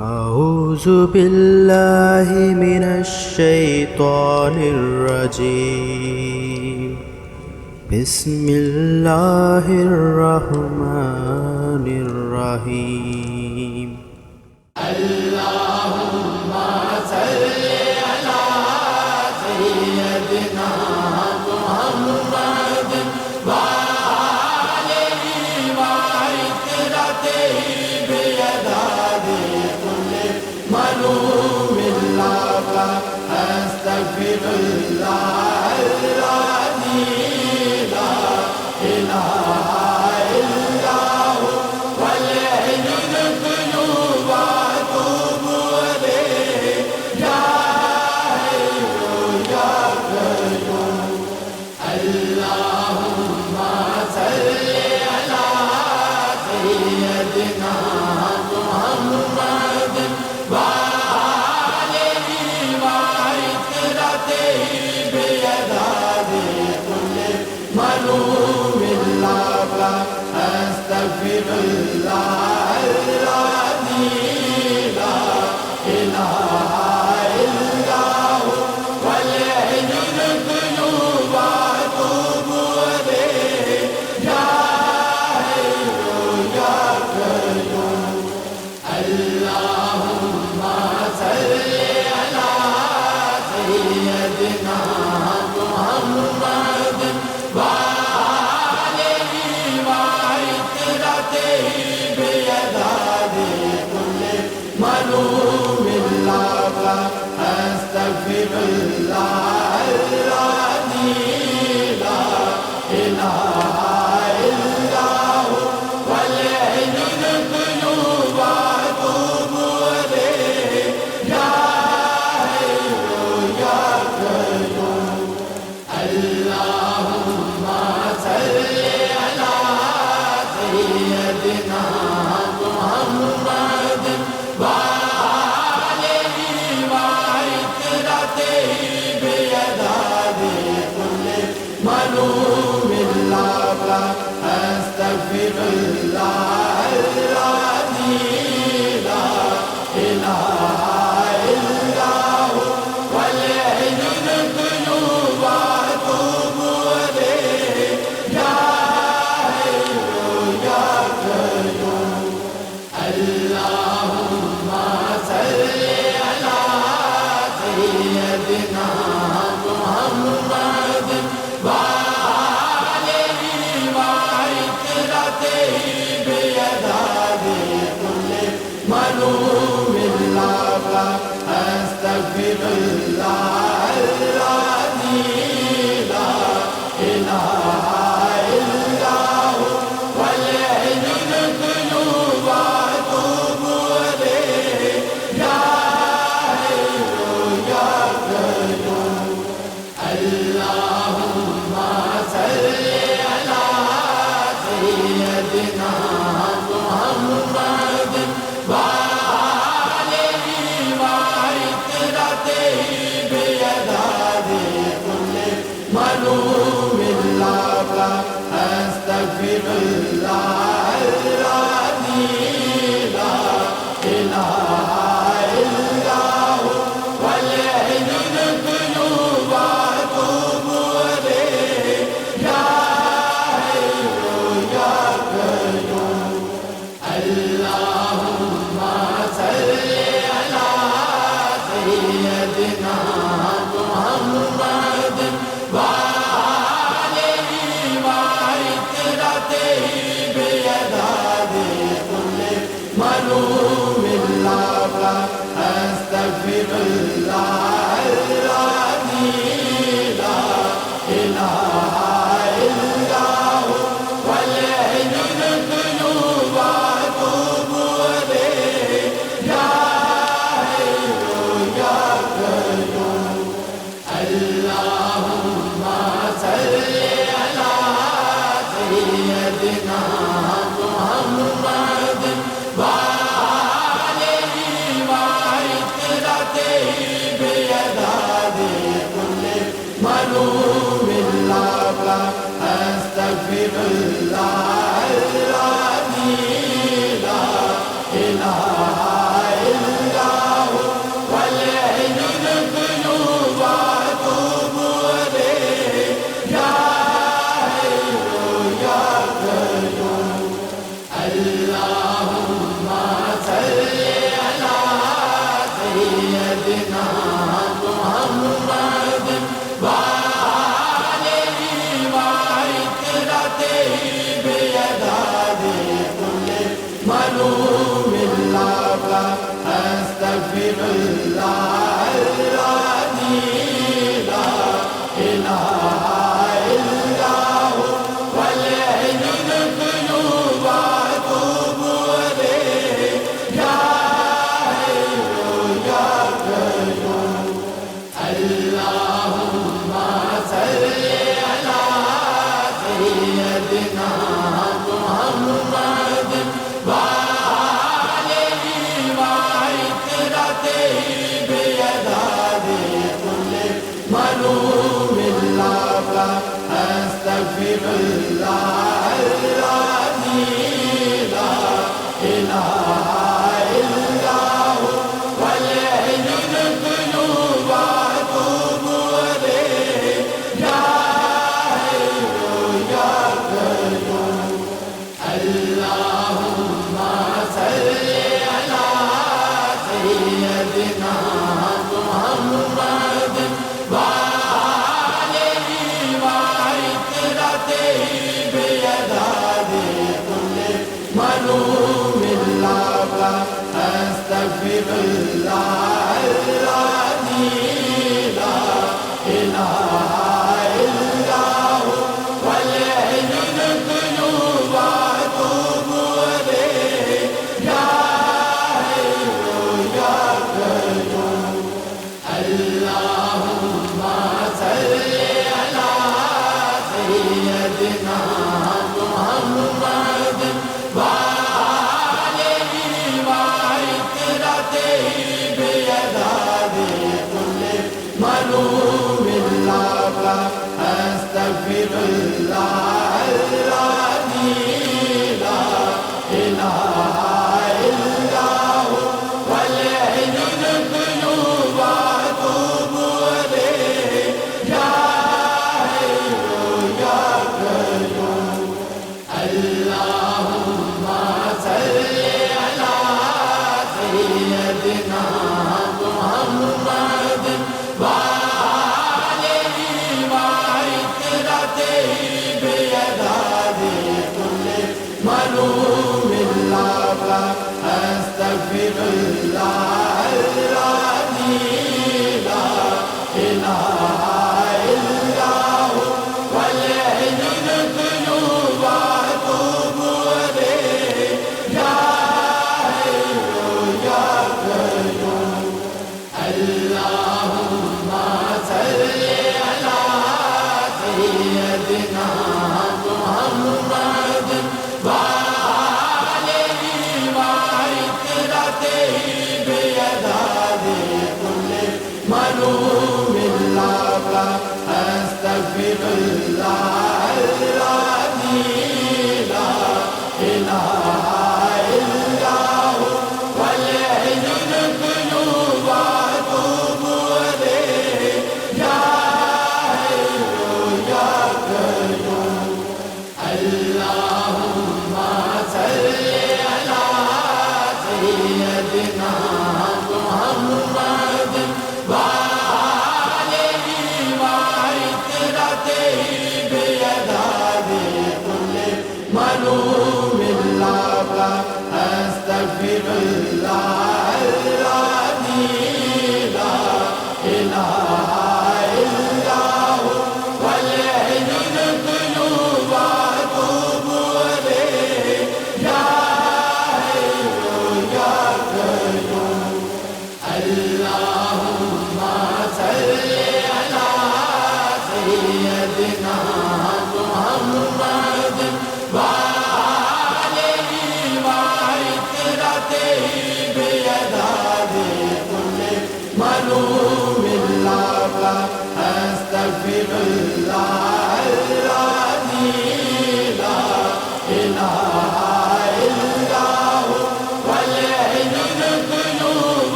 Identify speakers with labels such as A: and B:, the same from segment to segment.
A: أعوذ بالله من الشيطان الرجيم. بسم الله الرحمن الرحيم.
B: اللهم صل على سيدنا محمد وآله وعترته بيداد كل مظلوم لك أستغفر الله الذي لا إله إلا هو والحي القيوم وأتوب إليه يا حي يا قيوم. اللهم صل على سيدنا محمد وآله وعترته بيداد كل مظلوم لك أستغفر الله الذي لا إله إلا هو والحي القيوم وأتوب إليه يا حي يا قيوم. اللهم صل على سيدنا محمد وآله وعترته بيداد كل مظلوم لك أستغفر الله الذي لا إله إلا هو والحي القيوم وأتوب إليه يا حي يا قيوم. اللهم صل على سيدنا محمد وآله وعترته بيداد كل مظلوم لك أستغفر الله الذي لا إله إلا هو والحي القيوم وأتوب إليه يا حي يا قيوم. اللهم صل على سيدنا محمد وآله وعترته بيداد كل مظلوم لك أستغفر الله الذي لا إله إلا هو والحي القيوم وأتوب إليه يا حي يا قيوم. اللهم صل على سيدنا محمد وآله وعترته بيداد كل مظلوم لك أستغفر الله الذي لا إله إلا هو والحي القيوم وأتوب إليه يا حي يا قيوم. اللهم صل على سيدنا محمد وآله وعترته بيداد كل مظلوم لك أستغفر الله الذي لا إله إلا هو والحي القيوم وأتوب إليه يا حي يا قيوم. اللهم صل على سيدنا محمد وآله وعترته بيداد كل مظلوم لك أستغفر الله الذي لا إله إلا أستغفر الله الذي لا إله إلا هو والحي القيوم وأتوب إليه يا حي يا قيوم اللهم صل على سيدنا محمد وآله وعترته بيداد كل ملوم لك أستغفر الله الذي لا إله إلا هو والحي القيوم وأتوب إليه يا حي يا قيوم اللهم صل على سيدنا محمد وآله وعترته بيداد كل ملوم لك أستغفر الله الذي لا إله إلا هو والحي القيوم وأتوب إليه يا حي يا قيوم اللهم صل على سيدنا محمد وآله وعترته بيداد كل ملوم لك أستغفر الله الذي لا إله إلا هو والحي القيوم وأتوب إليه يا حي يا قيوم اللهم صل على سيدنا محمد وآله وعترته بيداد كل ملوم لك أستغفر الله الذي لا إله إلا هو والحي القيوم وأتوب إليه يا حي يا قيوم اللهم صل على سيدنا محمد وآله وعترته بيداد كل ملوم لك أستغفر الله الذي لا إله إلا هو والحي القيوم وأتوب إليه اللهم صل على سيدنا محمد وآله وعترته بيداد كل ملوم لك أستغفر الله الذي لا إله إلا هو والحي القيوم وأتوب إليه يا حي يا قيوم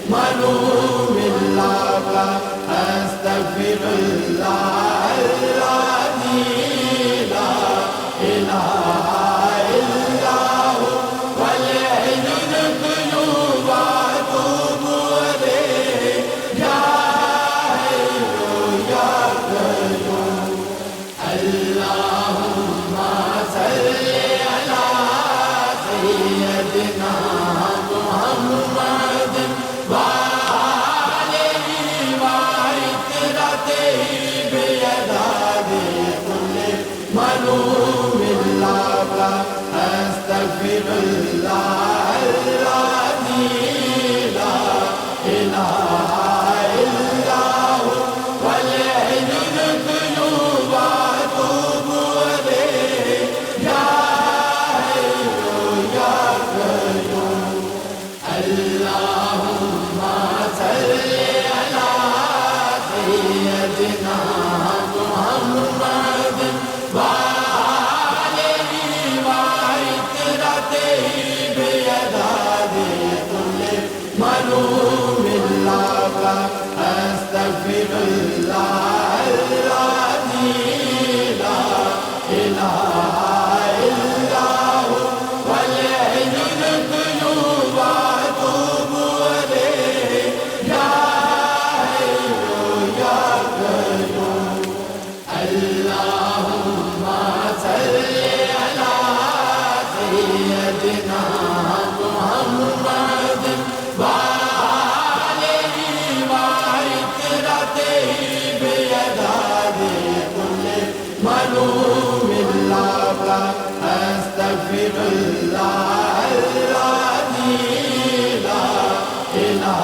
B: معلوم اللہ کا استغفر اللہ الذی لا الہ الا ہو والحی القیوم واتوب الیہ یا حی یا قیوم اللہم صلی علی سیدنا محمد وآلہ وعترتہ بعدد کل معلوم اللہ کا استغفر اللہ الذی لا الہ الا ہو والحی القیوم واتوب الیہ یا حی یا قیوم اللہم صلی علی سیدنا محمد وآلہ وعترتہ بعدد کل معلوم اللہ کا استغفر اللہ الذی لا الہ الا ہو والحی القیوم واتوب الیہ یا حی یا قیوم اللہم صلی علی سیدنا محمد وآلہ وعترتہ بعدد کل معلوم اللہ کا استغفر اللہ الذی لا الہ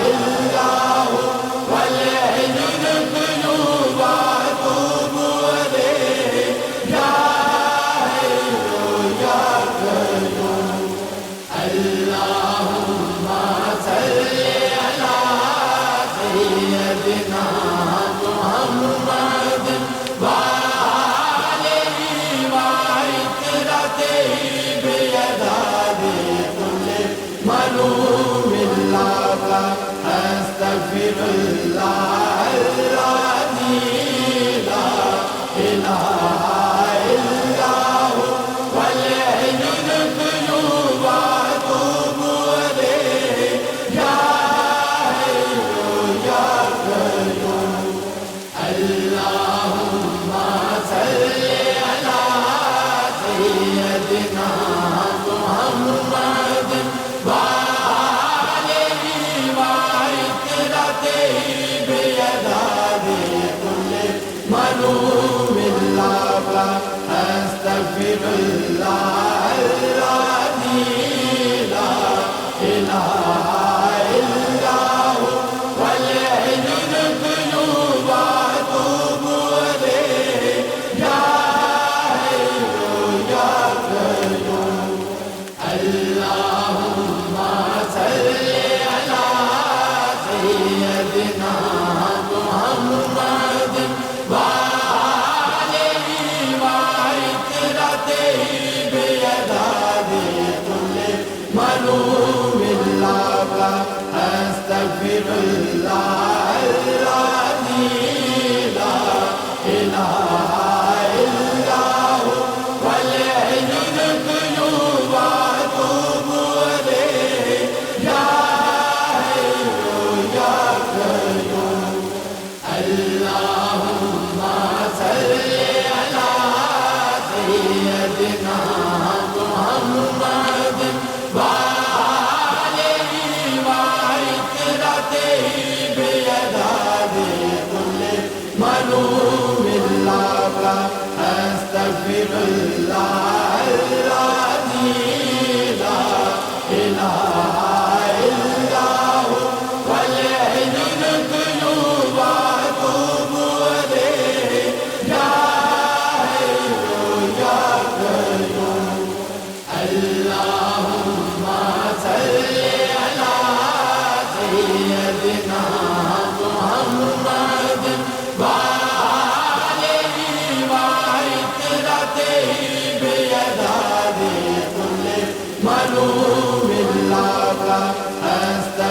B: الا ہو والحی القیوم واتوب الیہ یا حی یا قیوم اللہم صلی علی سیدنا محمد وآلہ وعترتہ بعدد کل معلوم اللہ کا استغفر اللہ الذی لا الہ الا ہو والحی القیوم واتوب الیہ یا حی یا قیوم اللہم صلی علی سیدنا محمد وآلہ وعترتہ بعدد کل معلوم اللہ کا استغفر اللہ الذی لا الہ الا ہو والحی القیوم واتوب الیہ یا حی یا قیوم اللہم صلی علی سیدنا محمد وآلہ وعترتہ بعدد کل معلوم اللہ کا استغفر اللہ الذی لا الہ الا ہو والحی القیوم واتوب الیہ یا حی یا قیوم اللہم صلی علی سیدنا محمد وآلہ وعترتہ بعدد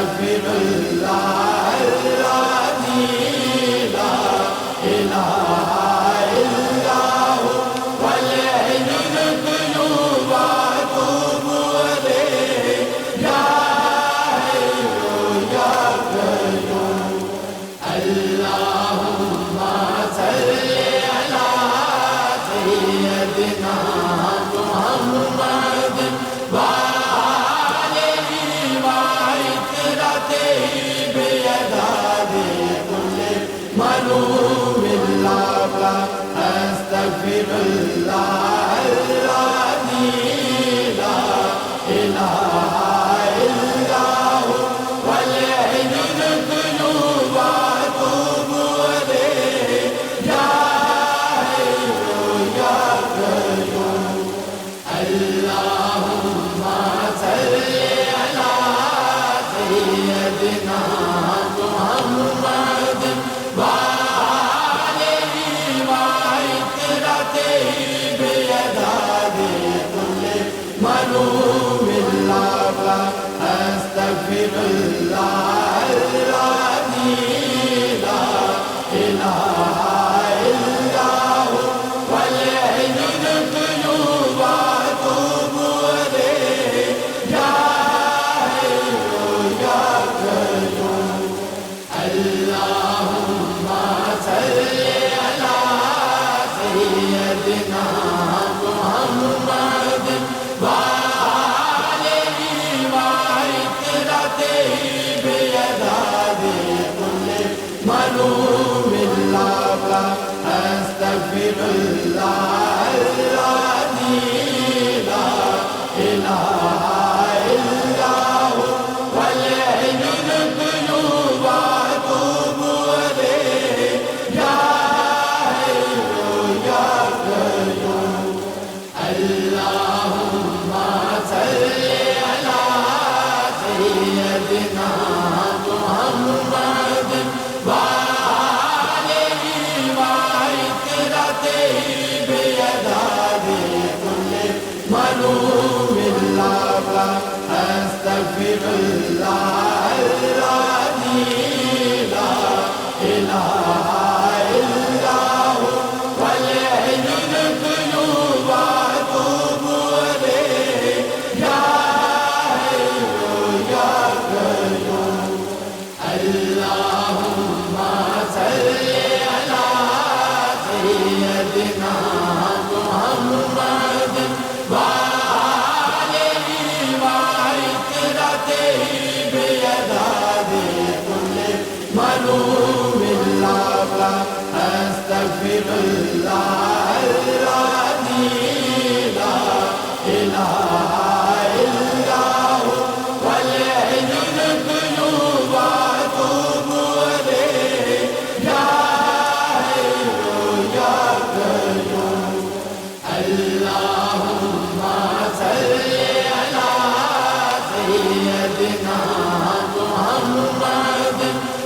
B: أستغفر الله العظيم لا إله إلا هو والحي القيوم وأتوب إليه يا حي يا قيوم اللهم صل على سيدنا محمد وآله وعترته بيداد كل ملوم لك أستغفر الله العظيم لا إله إلا هو والحي القيوم وأتوب إليه يا حي يا قيوم اللهم صل على سيدنا محمد وآله وعترته بيداد كل ملوم لك أستغفر الله العظيم لا إله إلا هو والحي القيوم وأتوب إليه يا حي يا قيوم اللهم صل على سيدنا محمد وآله وعترته بيداد كل ملوم لك أستغفر الله العظيم لا إله إلا هو والحي القيوم وأتوب إليه يا حي يا قيوم اللهم صل على سيدنا محمد وآله وعترته بيداد كل ملوم لك أستغفر الله العظيم لا إله إلا هو والحي القيوم وأتوب إليه يا حي يا قيوم اللهم صل على سيدنا محمد وآله وعترته بيداد كل ملوم لك أستغفر الله العظيم لا إله إلا هو والحي القيوم وأتوب إليه يا حي يا قيوم اللهم صل على سيدنا محمد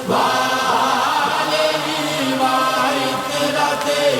B: وآله وعترته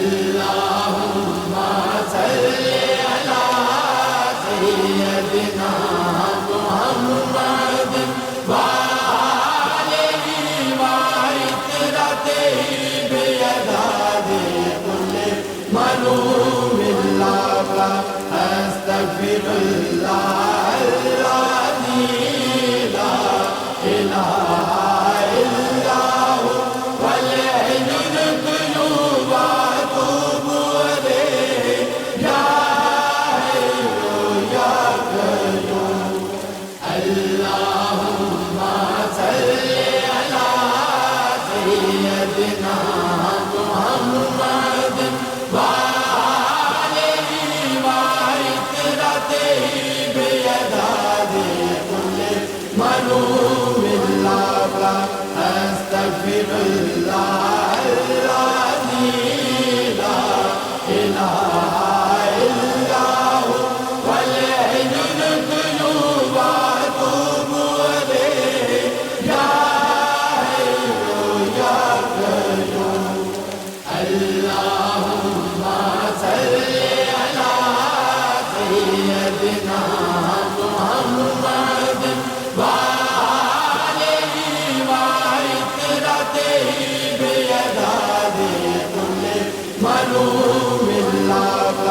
B: اللهم صل على سيدنا محمد وآله وعترته بيداد كل ملوم لك أستغفر الله الذي لا إله إلا هو والحي القيوم وأتوب إليه يا حي يا قيوم اللهم صل على سيدنا محمد وآله وعترته بيداد كل ملوم لك أستغفر الله الذي لا إله إلا هو والحي القيوم وأتوب إليه يا حي يا قيوم اللهم صل على سيدنا محمد وآله وعترته بيداد كل ملوم لك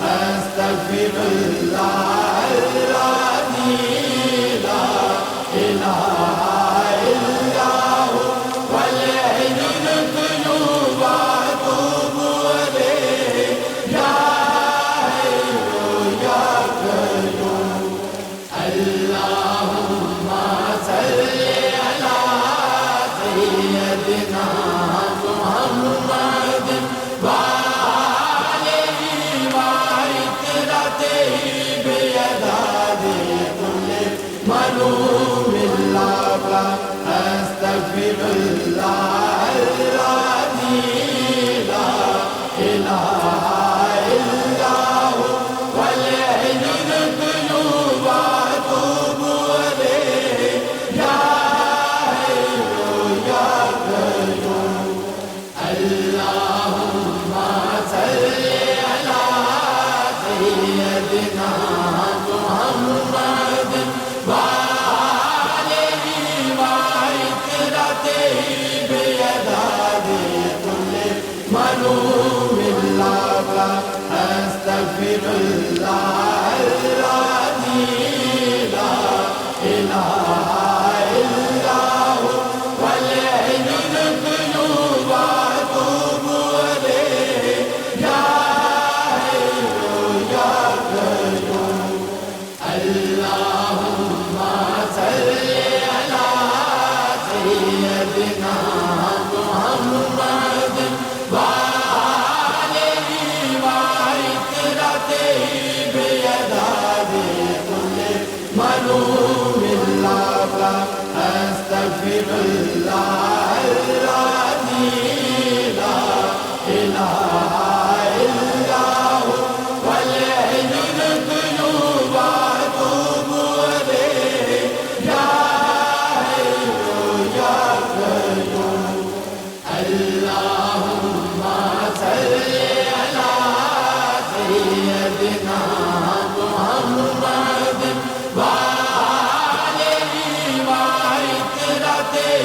B: أستغفر الله الذي لا إله إلا هو والحي القيوم وأتوب إليه يا حي يا قيوم اللهم صل على سيدنا محمد وآله وعترته بيداد كل ملوم لك أستغفر الله الذي لا إله إلا هو والحي القيوم وأتوب إليه يا حي يا قيوم اللهم صل على سيدنا محمد وآله وعترته بيداد كل ملوم لك أستغفر الله الذي لا إله إلا هو والحي القيوم وأتوب إليه يا حي يا قيوم اللهم صل على سيدنا محمد وآله وعترته بيداد كل ملوم لك أستغفر الله الذي لا إله إلا هو والحي القيوم وأتوب إليه يا حي يا قيوم اللهم صل على سيدنا محمد وآله وعترته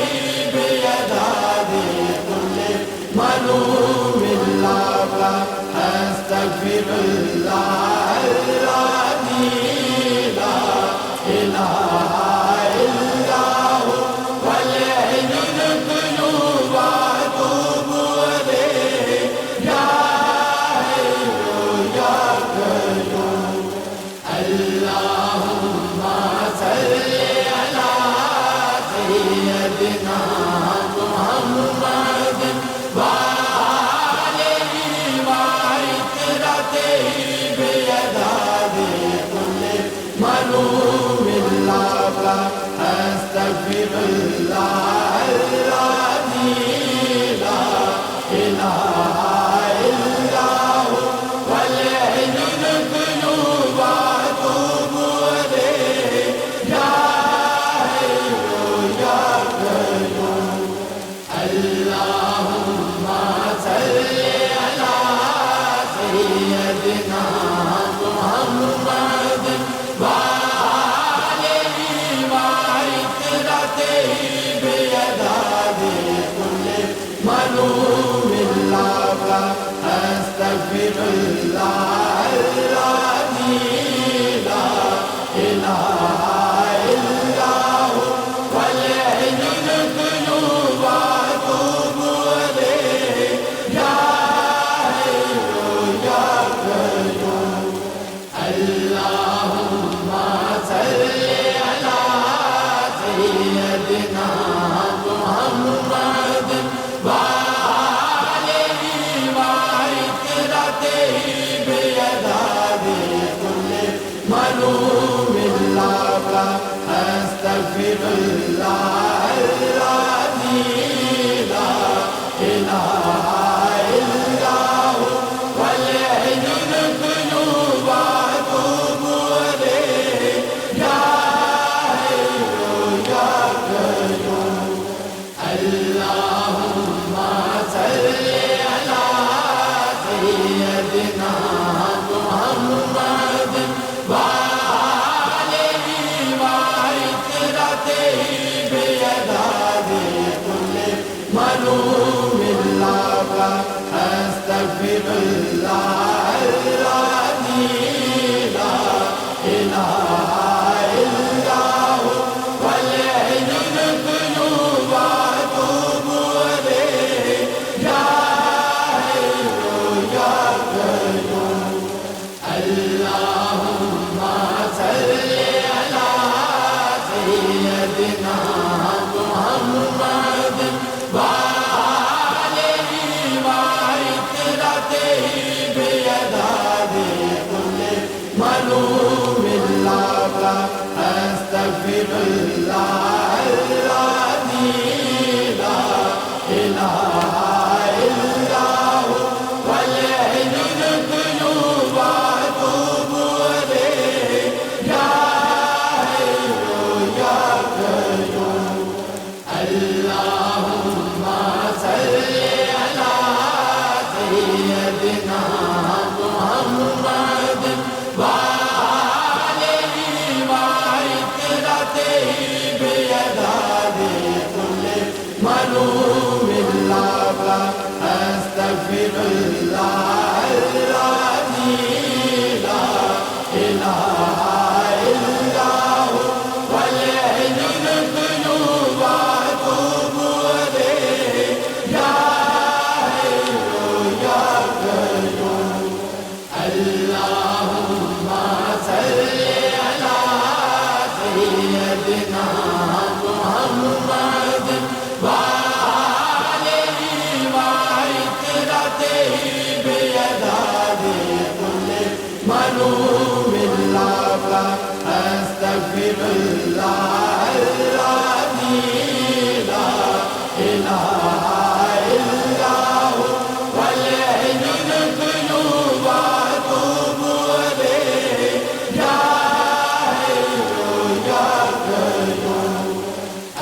B: أستغفر الله العظيم لا إله إلا هو والحي القيوم وأتوب إليه يا حي يا قيوم اللهم صل على سيدنا محمد وآله وعترته بيداد كل ملوم لك أستغفر الله العظيم لا إله إلا هو والحي القيوم وأتوب إليه يا حي يا قيوم اللهم صل على سيدنا محمد وآله وعترته بيداد كل ملوم لك أستغفر الله العظيم لا إله إلا هو والحي القيوم وأتوب إليه يا حي يا قيوم اللهم صل على سيدنا محمد وآله وعترته بيداد كل ملوم لك أستغفر الله العظيم لا إله إلا هو والحي القيوم وأتوب إليه يا حي يا قيوم اللهم صل على سيدنا محمد وآله وعترته بيداد كل ملوم لك أستغفر الله العظيم لا إله إلا هو والحي القيوم وأتوب إليه يا حي يا قيوم اللهم صل على سيدنا محمد وآله وعترته بيداد كل ملوم لك أستغفر الله العظيم لا إله إلا هو والحي القيوم وأتوب إليه يا حي يا قيوم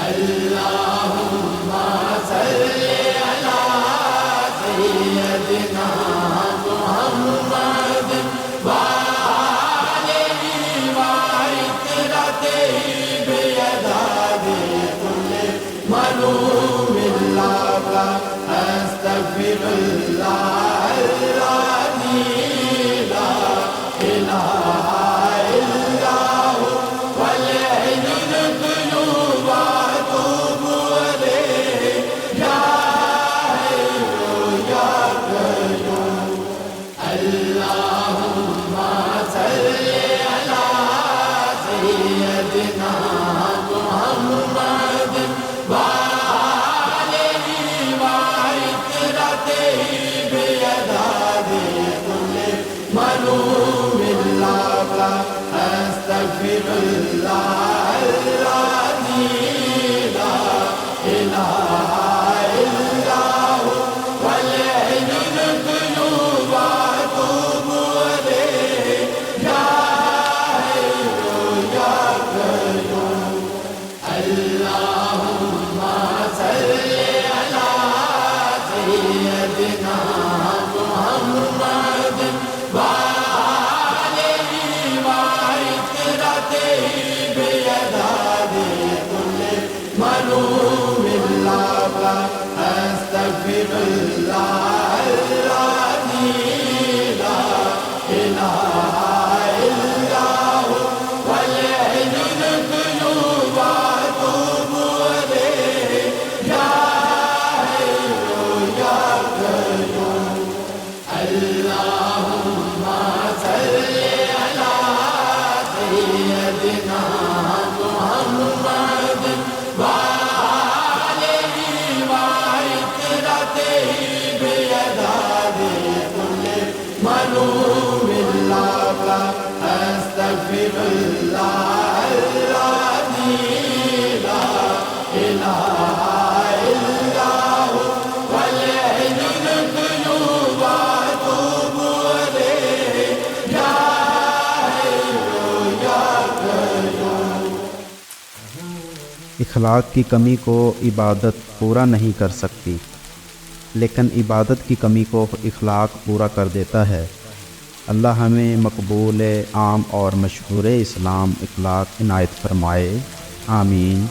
B: اللهم صل على سيدنا محمد وآله وعترته بيداد اللهم صل على سيدنا محمد وآله وعترته بيداد كل ملوم لك أستغفر الله الذي لا إله إلا هو والحي القيوم وأتوب إليه يا حي يا قيوم.
C: اخلاق کی کمی کو عبادت پورا نہیں کر سکتی، لیکن عبادت کی کمی کو اخلاق پورا کر دیتا ہے۔ اللہ ہمیں مقبول عام اور مشہور اسلام اخلاق عنایت فرمائے، آمین۔